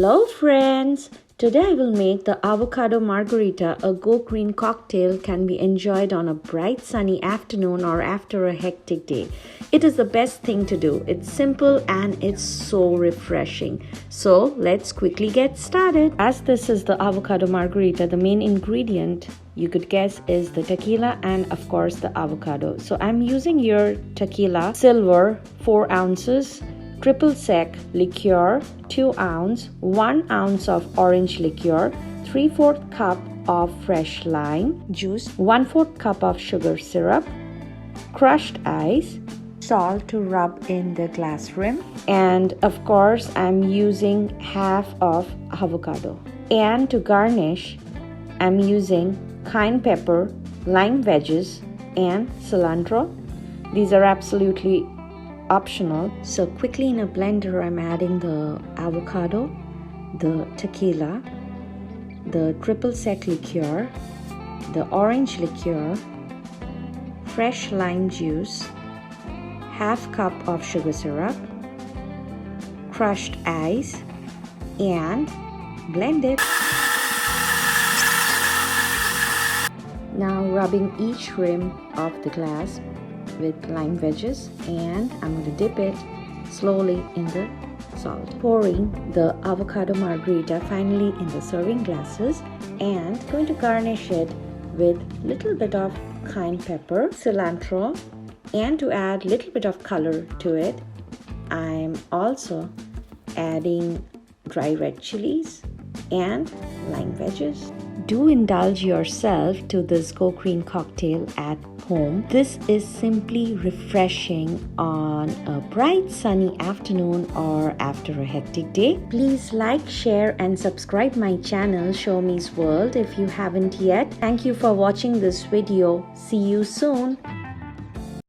Hello friends! Today I will make the Avocado Margarita. A go-green cocktail can be enjoyed on a bright sunny afternoon or after a hectic day. It is the best thing to do. It's simple and it's so refreshing. So let's quickly get started. As this is the Avocado Margarita, the main ingredient you could guess is the tequila and of course the avocado. So I'm using your tequila silver 4 ounces, triple sec liqueur 2 ounce, 1 ounce of orange liqueur, 3/4 cup of fresh lime juice, 1/4 cup of sugar syrup, crushed ice, salt to rub in the glass rim, and of course I'm using half of avocado. And to garnish, I'm using cayenne pepper, lime wedges, and cilantro. These are absolutely optional. So quickly in a blender, I'm adding the avocado, the tequila, the triple sec liqueur, the orange liqueur, fresh lime juice, half cup of sugar syrup, crushed ice, and blend it. Now rubbing each rim of the glass with lime wedges, and I'm going to dip it slowly in the salt. Pouring the avocado margarita finally in the serving glasses, and going to garnish it with little bit of cayenne pepper, cilantro, and to add little bit of color to it, I'm also adding dry red chilies and lime wedges. Do indulge yourself to this go-green cocktail at home. This is simply refreshing on a bright sunny afternoon or after a hectic day. Please like, share and subscribe my channel Soumiz World if you haven't yet. Thank you for watching this video. See you soon.